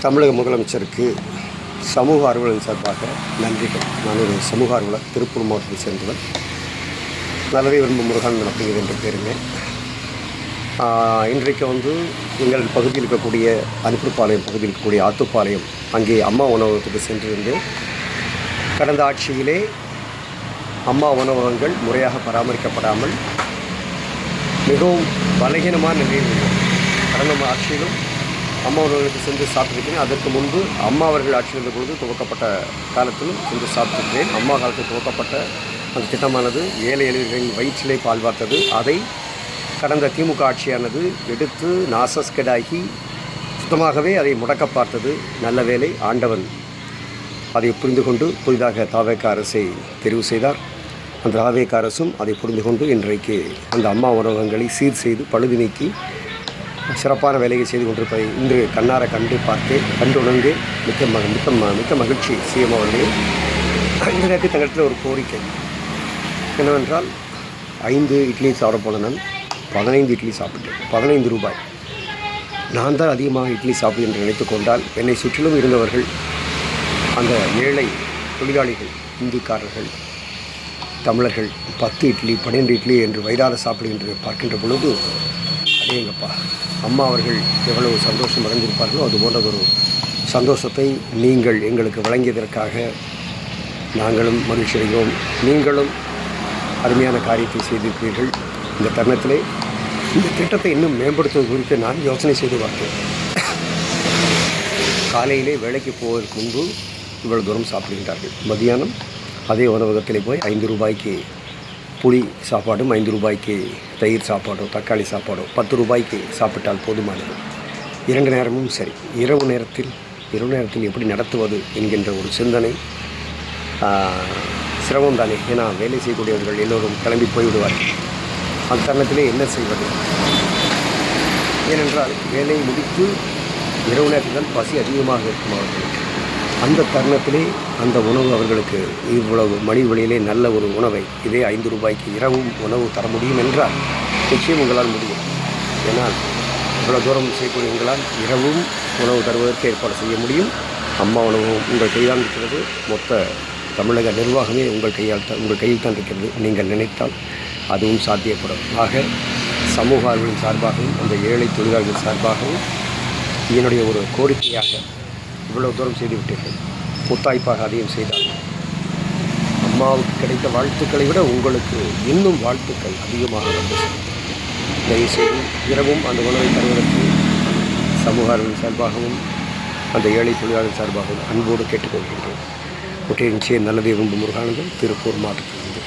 தமிழக முதலமைச்சருக்கு சமூக ஆர்வலரின் சார்பாக நன்றிகள். நான் ஒரு சமூக ஆர்வலர், திருப்பூர் மாவட்டத்தை சேர்ந்தவர். நல்லதை விரும்பும் முருகன் அப்படிங்கிறது என்று பேருங்க. இன்றைக்கு எங்கள் பகுதியில் இருக்கக்கூடிய அனுப்புப்பாளையம் பகுதியில் இருக்கக்கூடிய ஆத்துப்பாளையம், அங்கே அம்மா உணவகத்துக்கு சென்றிருந்தேன். கடந்த ஆட்சியிலே அம்மா உணவகங்கள் முறையாக பராமரிக்கப்படாமல் மிகவும் பலகீனமான நிலையில் உள்ளது. கடந்த ஆட்சியிலும் அம்மா உணவகத்துக்கு சென்று சாப்பிட்டிருக்கிறேன். அதற்கு முன்பு அம்மா அவர்கள் ஆட்சி இருந்த பொழுது துவக்கப்பட்ட காலத்திலும் சென்று சாப்பிட்டிருக்கிறேன். அம்மா காலத்தில் துவக்கப்பட்ட அந்த திட்டமானது ஏழை எளியர்களின் வயிற்றிலே பால் வார்த்தது. அதை கடந்த திமுக ஆட்சியானது எடுத்து நாசஸ்கெடாகி சுத்தமாகவே அதை முடக்க பார்த்தது. நல்ல வேளை ஆண்டவன் அதை புரிந்து கொண்டு புதிதாக தாவேக அரசை தெரிவு செய்தார். அந்த தாவேக அரசும் அதை புரிந்து கொண்டு இன்றைக்கு அந்த அம்மா உணவகங்களை சீர் செய்து பழுது நீக்கி சிறப்பான வேலையை செய்து கொண்டிருப்பதை இன்று கண்ணார கண்டு உணர்ந்து மிக்க மகிழ்ச்சி. சிஎம் அவர்களே, இந்த நேரத்தில் தங்களிடத்தில் ஒரு கோரிக்கை என்னவென்றால், 5 இட்லி சாப்பிட போன நான் 15 இட்லி சாப்பிட்டேன். 15 ரூபாய். நான் தான் அதிகமாக இட்லி சாப்பிடு என்று நினைத்து கொண்டால், என்னை சுற்றிலும் இருந்தவர்கள் அந்த ஏழை தொழிலாளிகள், இந்திக்காரர்கள், தமிழர்கள் 10 இட்லி 12 இட்லி என்று வயிறார சாப்பிடுகின்ற பார்க்கின்ற பொழுது, அடேங்கப்பா, அம்மா அவர்கள் எவ்வளவு சந்தோஷம் அடைந்திருப்பார்களோ அது போன்ற ஒரு சந்தோஷத்தை நீங்கள் எங்களுக்கு வழங்கியதற்காக நாங்களும் மகிழ்ச்சி அடைகிறோம். நீங்களும் அருமையான காரியத்தை செய்திருக்கிறீர்கள். இந்த தருணத்திலே இந்த திட்டத்தை இன்னும் மேம்படுத்துவது குறித்து நான் யோசனை செய்து பார்த்தேன். காலையிலே வேலைக்கு போவதற்கு முன்பு இவ்வளவு தூரம் சாப்பிடுகின்றார்கள். மதியானம் அதே உணவகத்திலே போய் 5 ரூபாய்க்கு புளி சாப்பாடும், 5 ரூபாய்க்கு தயிர் சாப்பாடோ தக்காளி சாப்பாடோ 10 ரூபாய்க்கு சாப்பிட்டால் போதுமானது. 2 நேரமும் சரி. இரவு நேரத்தில் எப்படி நடத்துவது என்கின்ற ஒரு சிந்தனை சிரமம் தானே. ஏன்னா வேலை செய்யக்கூடியவர்கள் எல்லோரும் கிளம்பி போய்விடுவார்கள். அந்த தருணத்திலே என்ன செய்வது? ஏனென்றால் வேலையை முடித்து இரவு நேரத்தில் பசி அதிகமாக இருக்கும் அவர்களுக்கு. அந்த தருணத்திலே அந்த உணவு அவர்களுக்கு இவ்வளவு மணி வழியிலே நல்ல ஒரு உணவை இதே 5 ரூபாய்க்கு இரவும் உணவு தர முடியும் என்றால் நிச்சயம் உங்களால் முடியும். ஏன்னால் இவ்வளோ தூரம் செய்யக்கூடிய உங்களால் இரவும் உணவு தருவதற்கு ஏற்பாடு செய்ய முடியும். அம்மா உணவு உங்கள் கையால் இருக்கிறது. மொத்த தமிழக நிர்வாகமே உங்கள் கையில் தான் இருக்கிறது. நீங்கள் நினைத்தால் அதுவும் சாத்தியப்படும். ஆக சமூக ஆர்வலின் சார்பாகவும் அந்த ஏழை தொழிலாளர்கள் சார்பாகவும் என்னுடைய ஒரு கோரிக்கையாக, இவ்வளவு தூரம் செய்துவிட்டீர்கள், முத்தாய்ப்பாக அதையும் செய்தார்கள். அம்மாவுக்கு கிடைத்த வாழ்த்துக்களை விட உங்களுக்கு இன்னும் வாழ்த்துக்கள் அதிகமாக வந்து தயவுசெய்து இரவும் அந்த உணவை தருவதற்கு சமூக ஆர்வலின் சார்பாகவும் அந்த ஏழை தொழிலாளர் சார்பாகவும் அன்போடு கேட்டுக்கொள்கின்றேன். ஒற்றை நிச்சயம் நல்லதை விரும்பும் முருகானந்தம், திருப்பூர் மாவட்டத்திலிருந்து.